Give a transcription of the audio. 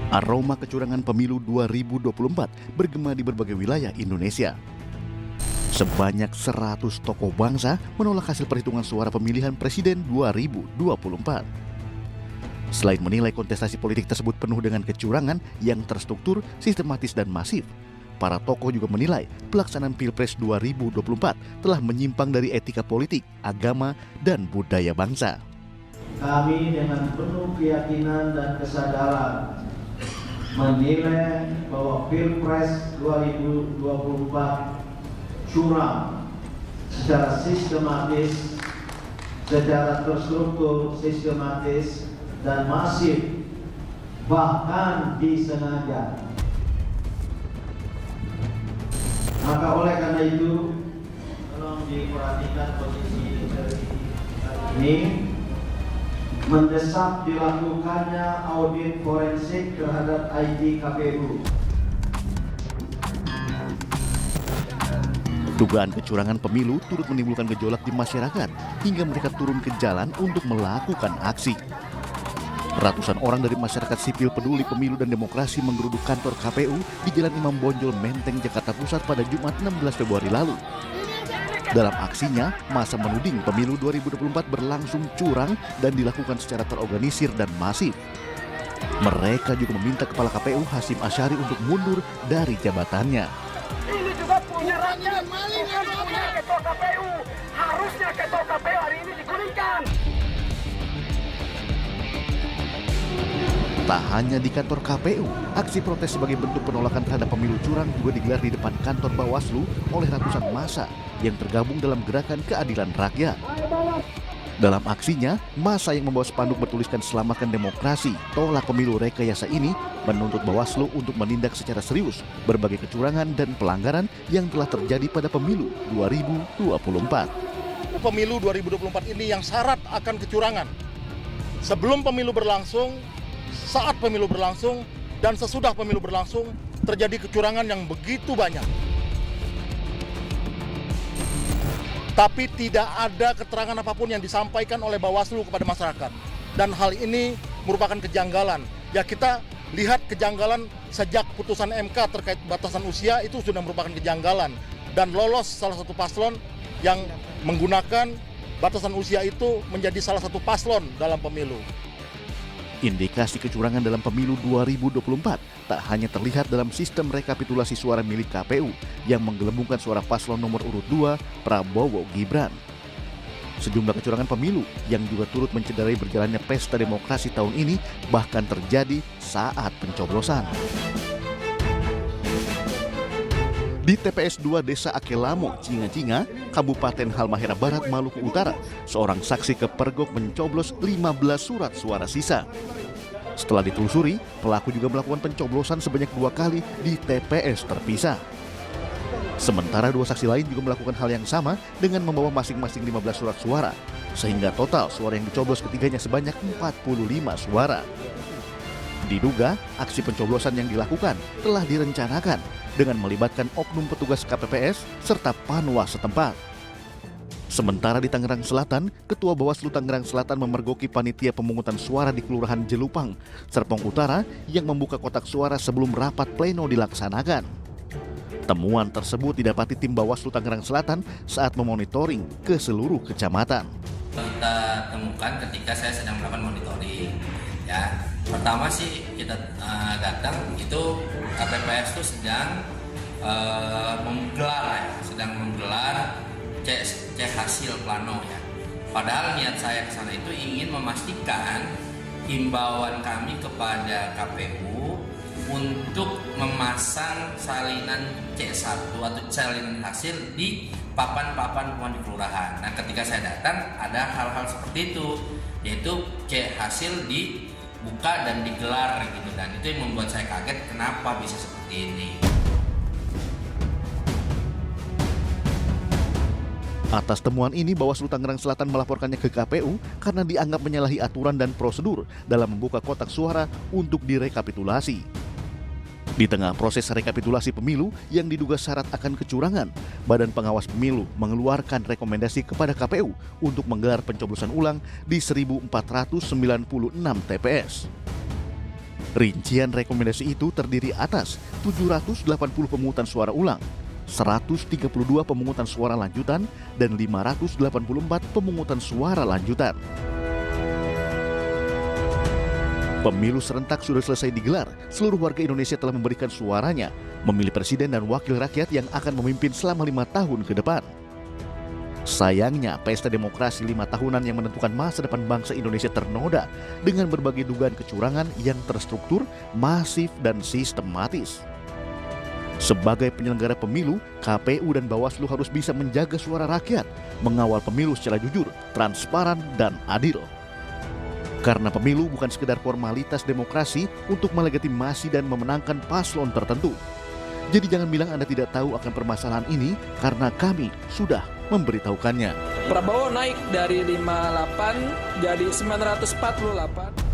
Aroma kecurangan pemilu 2024 bergema di berbagai wilayah Indonesia. Sebanyak 100 tokoh bangsa menolak hasil perhitungan suara pemilihan presiden 2024. Selain menilai kontestasi politik tersebut penuh dengan kecurangan yang terstruktur, sistematis dan masif, para tokoh juga menilai pelaksanaan Pilpres 2024 telah menyimpang dari etika politik, agama, dan budaya bangsa. Kami dengan penuh keyakinan dan kesadaran menilai bahwa Pilpres 2024 curang secara sistematis, secara terstruktur, sistematis, dan masif, bahkan disengaja. Maka oleh karena itu, tolong diperhatikan posisi ini, mendesak dilakukannya audit forensik terhadap IT KPU. Dugaan kecurangan pemilu turut menimbulkan gejolak di masyarakat hingga mereka turun ke jalan untuk melakukan aksi. Ratusan orang dari masyarakat sipil peduli pemilu dan demokrasi menggeruduk kantor KPU di Jalan Imam Bonjol, Menteng, Jakarta Pusat pada Jumat 16 Februari lalu. Dalam aksinya, massa menuding pemilu 2024 berlangsung curang dan dilakukan secara terorganisir dan masif. Mereka juga meminta Kepala KPU Hasyim Asyari untuk mundur dari jabatannya. Ini juga punya rakyat, maling yang punya ketua KPU. Harusnya ketua KPU hari ini digulingkan. Tak hanya di kantor KPU, aksi protes sebagai bentuk penolakan terhadap pemilu curang juga digelar di depan kantor Bawaslu oleh ratusan massa yang tergabung dalam gerakan keadilan rakyat. Dalam aksinya, massa yang membawa spanduk bertuliskan "Selamatkan Demokrasi, Tolak Pemilu Rekayasa" ini menuntut Bawaslu untuk menindak secara serius berbagai kecurangan dan pelanggaran yang telah terjadi pada pemilu 2024. Pemilu 2024 ini yang syarat akan kecurangan. Sebelum pemilu berlangsung, saat pemilu berlangsung, dan sesudah pemilu berlangsung, terjadi kecurangan yang begitu banyak. Tapi tidak ada keterangan apapun yang disampaikan oleh Bawaslu kepada masyarakat. Dan hal ini merupakan kejanggalan. Ya, kita lihat kejanggalan sejak putusan MK terkait batasan usia itu sudah merupakan kejanggalan. Dan lolos salah satu paslon yang menggunakan batasan usia itu menjadi salah satu paslon dalam pemilu. Indikasi kecurangan dalam pemilu 2024 tak hanya terlihat dalam sistem rekapitulasi suara milik KPU yang menggelembungkan suara paslon nomor urut 2 Prabowo Gibran. Sejumlah kecurangan pemilu yang juga turut mencederai berjalannya pesta demokrasi tahun ini bahkan terjadi saat pencoblosan. Di TPS 2 Desa Akelamo, Cinga-Cinga, Kabupaten Halmahera Barat, Maluku Utara, seorang saksi kepergok mencoblos 15 surat suara sisa. Setelah ditelusuri, pelaku juga melakukan pencoblosan sebanyak 2 kali di TPS terpisah. Sementara 2 saksi lain juga melakukan hal yang sama dengan membawa masing-masing 15 surat suara, sehingga total suara yang dicoblos ketiganya sebanyak 45 suara. Diduga, aksi pencoblosan yang dilakukan telah direncanakan dengan melibatkan oknum petugas KPPS serta Panwas setempat. Sementara di Tangerang Selatan, Ketua Bawaslu Tangerang Selatan memergoki panitia pemungutan suara di Kelurahan Jelupang, Serpong Utara yang membuka kotak suara sebelum rapat pleno dilaksanakan. Temuan tersebut didapati tim Bawaslu Tangerang Selatan saat memonitoring ke seluruh kecamatan. Kita temukan ketika saya sedang melakukan monitoring. Ya, pertama sih kita datang itu KPPS itu sedang menggelar cek hasil plano ya. Padahal niat saya ke sana itu ingin memastikan himbauan kami kepada KPU untuk memasang salinan C1 atau salinan hasil di papan-papan rumah di kelurahan. Nah, ketika saya datang ada hal-hal seperti itu, yaitu cek hasil dibuka dan digelar gitu, dan itu yang membuat saya kaget kenapa bisa seperti ini. Atas temuan ini, Bawaslu Tangerang Selatan melaporkannya ke KPU karena dianggap menyalahi aturan dan prosedur dalam membuka kotak suara untuk direkapitulasi. Di tengah proses rekapitulasi pemilu yang diduga syarat akan kecurangan, Badan Pengawas Pemilu mengeluarkan rekomendasi kepada KPU untuk menggelar pencoblosan ulang di 1.496 TPS. Rincian rekomendasi itu terdiri atas 780 pemungutan suara ulang, 132 pemungutan suara lanjutan, dan 584 pemungutan suara lanjutan. Pemilu serentak sudah selesai digelar, seluruh warga Indonesia telah memberikan suaranya, memilih presiden dan wakil rakyat yang akan memimpin selama 5 tahun ke depan. Sayangnya, pesta demokrasi 5 tahunan yang menentukan masa depan bangsa Indonesia ternoda dengan berbagai dugaan kecurangan yang terstruktur, masif, dan sistematis. Sebagai penyelenggara pemilu, KPU dan Bawaslu harus bisa menjaga suara rakyat, mengawal pemilu secara jujur, transparan, dan adil. Karena pemilu bukan sekedar formalitas demokrasi untuk melegitimasi dan memenangkan paslon tertentu. Jadi jangan bilang Anda tidak tahu akan permasalahan ini karena kami sudah memberitahukannya. Prabowo naik dari 58 jadi 948.